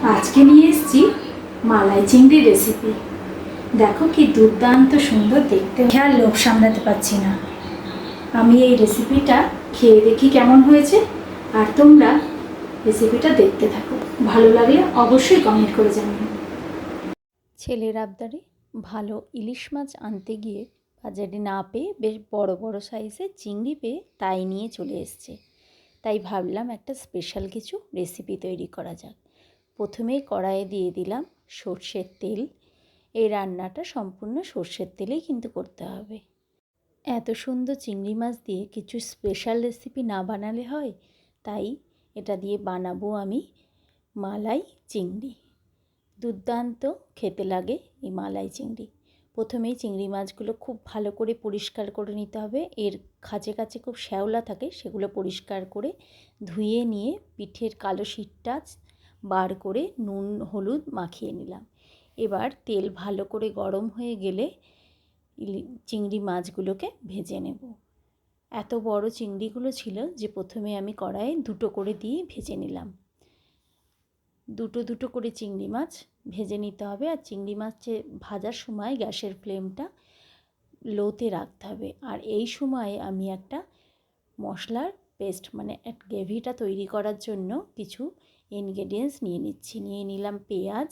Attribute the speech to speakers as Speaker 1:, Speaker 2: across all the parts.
Speaker 1: আজকে নিয়ে এসেছি মালাই চিংড়ি রেসিপি। দেখো কি দুর্দান্ত সুন্দর দেখতে, আর লোভ সামলাতে পারছি না। আমি এই রেসিপিটা খেয়ে দেখি কেমন হয়েছে, আর তোমরা রেসিপিটা দেখতে থাকো। ভালো লাগলে অবশ্যই কমেন্ট করে জানিও।
Speaker 2: ছেলের আবদারে ভালো ইলিশ মাছ আনতে গিয়ে বাজারে না পেয়ে বেশ বড় বড় সাইজের চিংড়ি পেয়ে তাই নিয়ে চলে এসছে। তাই ভাবলাম একটা স্পেশাল কিছু রেসিপি তৈরি করা যাক। প্রথমেই কড়াইয়ে দিয়ে দিলাম সর্ষের তেল। এই রান্নাটা সম্পূর্ণ সর্ষের তেলেই কিন্তু করতে হবে। এত সুন্দর চিংড়ি মাছ দিয়ে কিছু স্পেশাল রেসিপি না বানালে হয়, তাই এটা দিয়ে বানাবো আমি মালাই চিংড়ি। দুর্দান্ত খেতে লাগে এই মালাই চিংড়ি। প্রথমেই চিংড়ি মাছগুলো খুব ভালো করে পরিষ্কার করে নিতে হবে। এর খাঁচে কাছে খুব শ্যাওলা থাকে, সেগুলো পরিষ্কার করে ধুয়ে নিয়ে পিঠের কালো শীটটা বার করে নুন হলুদ মাখিয়ে নিলাম। এবার তেল ভালো করে গরম হয়ে গেলে চিংড়ি মাছগুলোকে ভেজে নেব। এত বড় চিংড়িগুলো ছিল যে প্রথমে আমি কড়াইয়ে দুটো করে দিয়ে ভেজে নিলাম। দুটো দুটো করে চিংড়ি মাছ ভেজে নিতে হবে। আর চিংড়ি মাছ ভাজার সময় গ্যাসের ফ্লেমটা লোতে রাখতে হবে। আর এই সময় আমি একটা মশলার পেস্ট মানে গ্রেভিটা তৈরি করার জন্য কিছু ইনগ্রেডিয়েন্টস নিয়ে নিলাম পেঁয়াজ,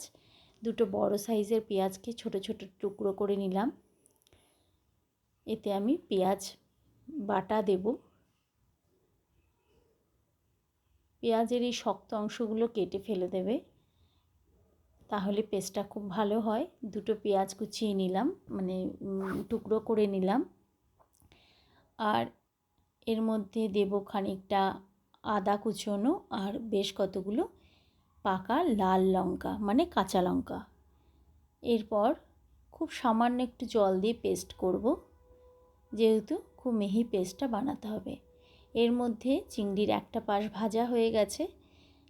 Speaker 2: দুটো বড় সাইজের পেঁয়াজকে ছোট ছোট টুকরো করে নিলাম। এতে আমি পেঁয়াজ বাটা দেব। পেঁয়াজের এই শক্ত অংশগুলো কেটে ফেলে দেবে, তাহলে পেস্টটা খুব ভালো হয়। দুটো পেঁয়াজ কুচিয়ে নিলাম, মানে টুকরো করে নিলাম। আর এর মধ্যে দেব খানিকটা আদা কুচোনো আর বেশ কতগুলো পাকা লাল লঙ্কা মানে কাঁচা লঙ্কা। এরপর খুব সামান্য একটু জল দিয়ে পেস্ট করব, যেহেতু খুব মিহি পেস্টটা বানাতে হবে। এর মধ্যে চিংড়ির একটা পাশ ভাজা হয়ে গেছে।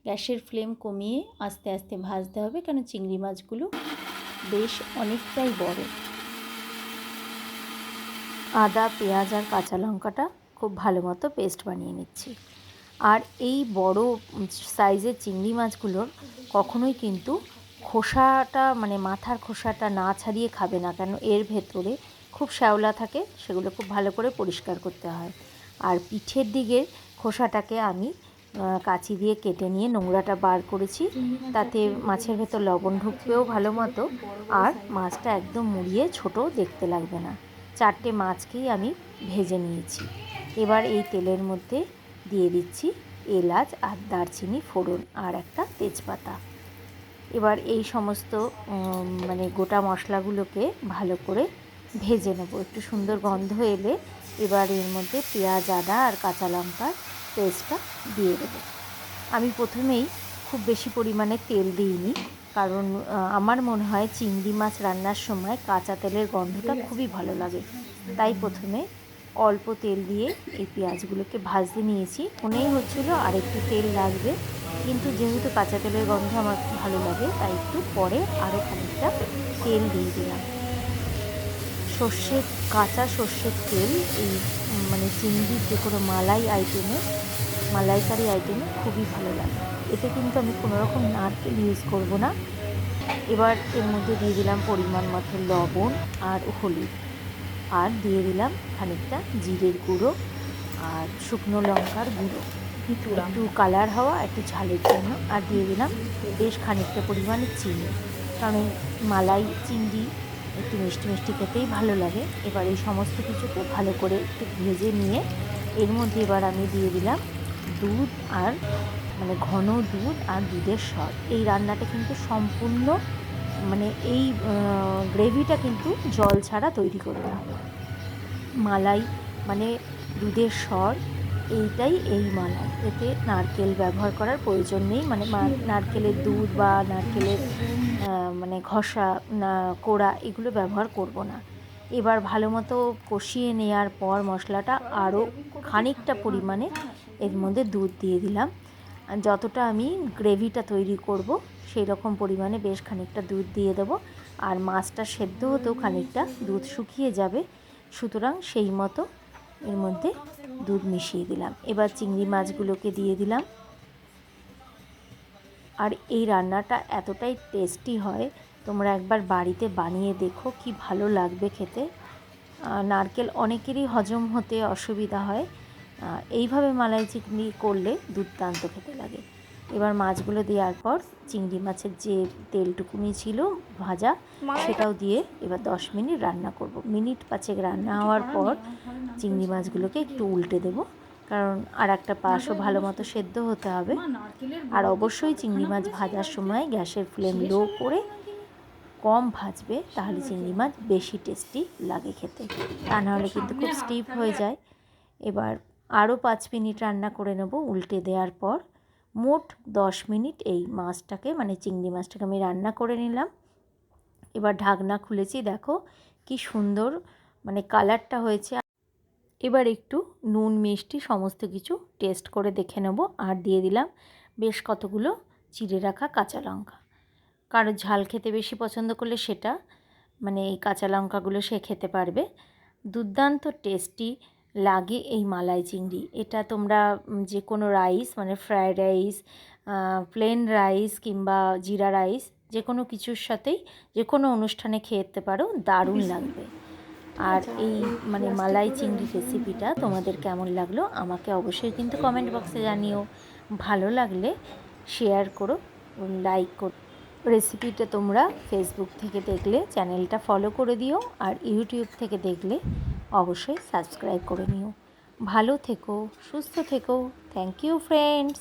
Speaker 2: গ্যাসের ফ্লেম কমিয়ে আস্তে আস্তে ভাজতে হবে, কারণ চিংড়ি মাছগুলো বেশ অনেকটাই বড়। আদা পেঁয়াজ আর কাঁচা লঙ্কাটা খুব ভালো মতো পেস্ট বানিয়ে নিচ্ছি। আর এই বড় সাইজের চিংড়ি মাছগুলোর কখনোই কিন্তু খোসাটা মানে মাথার খোসাটা না ছাড়িয়ে খাবে না, কেন এর ভেতরে খুব শ্যাওলা থাকে, সেগুলো খুব ভালো করে পরিষ্কার করতে হয়। আর পিঠের দিকের খোসাটাকে আমি কাঁচি দিয়ে কেটে নিয়ে নোংরাটা বার করেছি, তাতে মাছের ভেতর লবণ ঢুকবেও ভালো মতো, আর মাছটা একদম মুড়িয়ে ছোট দেখতে লাগবে না। 4টে মাছকেই আমি ভেজে নিয়েছি। এবার এই তেলের মধ্যে দিয়ে দিচ্ছি এলাচ আর দারচিনি ফোড়ন আর একটা তেজপাতা। এবার এই সমস্ত মানে গোটা মশলাগুলোকে ভালো করে ভেজে নেব। একটু সুন্দর গন্ধ এলে এবার এর মধ্যে পেঁয়াজ আদা আর কাঁচা লঙ্কার পেস্টটা দিয়ে দেবো। আমি প্রথমেই খুব বেশি পরিমাণে তেল দিইনি, কারণ আমার মনে হয় চিংড়ি মাছ রান্নার সময় কাঁচা তেলের গন্ধটা খুবই ভালো লাগে। তাই প্রথমে অল্প তেল দিয়ে এই পেঁয়াজগুলোকে ভাজতে নিয়েছি। মনেই হচ্ছিলো আর একটু তেল লাগবে, কিন্তু যেহেতু কাঁচা তেলের গন্ধ আমার ভালো লাগে, তাই একটু পরে আরও খানিকটা তেল দিয়ে দিলাম। কাঁচা সর্ষের তেল এই মানে চিংড়ির যে কোনো মালাইকারি আইটেমে খুবই ভালো লাগে। এতে কিন্তু আমি কোনো রকম নারকেল ইউজ করব না। এবার এর মধ্যে দিয়ে দিলাম পরিমাণ মতো লবণ আর হলুদ, আর দিয়ে দিলাম খানিকটা জিরের গুঁড়ো আর শুকনো লঙ্কার গুঁড়ো, একটু কালার হওয়া একটু ঝালের জন্য। আর দিয়ে দিলাম বেশ খানিকটা পরিমাণে চিনি, কারণ মালাই চিংড়ি একটু মিষ্টি মিষ্টি খেতেই ভালো লাগে। এবার এই সমস্ত কিছুকে ভালো করে একটু ভেজে নিয়ে এর মধ্যে এবার আমি দিয়ে দিলাম দুধ, আর মানে ঘন দুধ আর দুধের সর। এই রান্নাটা কিন্তু সম্পূর্ণ মানে এই গ্রেভিটা কিন্তু জল ছাড়া তৈরি করতে হবে। মালাই মানে দুধের সর, এইটাই এই মালাই। এতে নারকেল ব্যবহার করার প্রয়োজন নেই, মানে নারকেলের দুধ বা নারকেলের মানে ঘষা না কোড়া এগুলো ব্যবহার করব না। এবার ভালো মতো কষিয়ে নেওয়ার পর মশলাটা আরও খানিকটা পরিমাণে এর মধ্যে দুধ দিয়ে দিলাম। যতটা আমি গ্রেভিটা তৈরি করব সেই রকম পরিমাণে বেশ খানিকটা দুধ দিয়ে দেবো। আর মাছটা সেদ্ধ হতেও খানিকটা দুধ শুকিয়ে যাবে, সুতরাং সেই মতো এর মধ্যে দুধ মিশিয়ে দিলাম। এবার চিংড়ি মাছগুলোকে দিয়ে দিলাম। আর এই রান্নাটা এতটাই টেস্টি হয়, তোমরা একবার বাড়িতে বানিয়ে দেখো, কি ভালো লাগবে খেতে। নারকেল অনেকেরই হজম হতে অসুবিধা হয়, এইভাবে মালাই চিংড়ি করলে দুর্দান্ত খেতে লাগে। এবার মাছগুলো দেওয়ার পর চিংড়ি মাছের যে তেলটুকুনি ছিল ভাজা, সেটাও দিয়ে এবার 10 মিনিট রান্না করব। মিনিট 5 রান্না হওয়ার পর চিংড়ি মাছগুলোকে একটু উল্টে দেবো, কারণ আর একটা পাশও ভালো মতো সেদ্ধ হতে হবে। আর অবশ্যই চিংড়ি মাছ ভাজার সময় গ্যাসের ফ্লেম লো করে কম ভাজবে, তাহলে চিংড়ি মাছ বেশি টেস্টি লাগে খেতে, তা নাহলে কিন্তু খুব স্টিফ হয়ে যায়। এবার আরও 5 মিনিট রান্না করে নেব উল্টে দেওয়ার পর। মোট 10 মিনিট এই মাছটাকে, মানে চিংড়ি মাছটাকে আমি রান্না করে নিলাম। এবার ঢাকনা খুলেছি, দেখো কি সুন্দর মানে কালারটা হয়েছে। এবার একটু নুন মিষ্টি সমস্ত কিছু টেস্ট করে দেখে নেব, আর দিয়ে দিলাম বেশ কতগুলো চিড়ে রাখা কাঁচা লঙ্কা। কারো ঝাল খেতে বেশি পছন্দ করলে সেটা, মানে এই কাঁচা লঙ্কাগুলো সে খেতে পারবে। দুর্দান্ত টেস্টি লাগে এই মালাই চিংড়ি। এটা তোমরা যে কোনো রাইস, মানে ফ্রায়েড রাইস, প্লেন রাইস কিংবা জিরা রাইস, যে কোনো কিছুর সাথেই যে কোনো অনুষ্ঠানে খেতে পারো, দারুণ লাগবে। আর এই মানে মালাই চিংড়ি রেসিপিটা তোমাদের কেমন লাগলো আমাকে অবশ্যই কিন্তু কমেন্ট বক্সে জানিও। ভালো লাগলে শেয়ার করো, লাইক করো। রেসিপিটা তোমরা ফেসবুক থেকে দেখলে চ্যানেলটা ফলো করে দিও, আর ইউটিউব থেকে দেখলে অবশ্যই সাবস্ক্রাইব করে নিও। ভালো থেকো, সুস্থ থেকো। Thank you friends.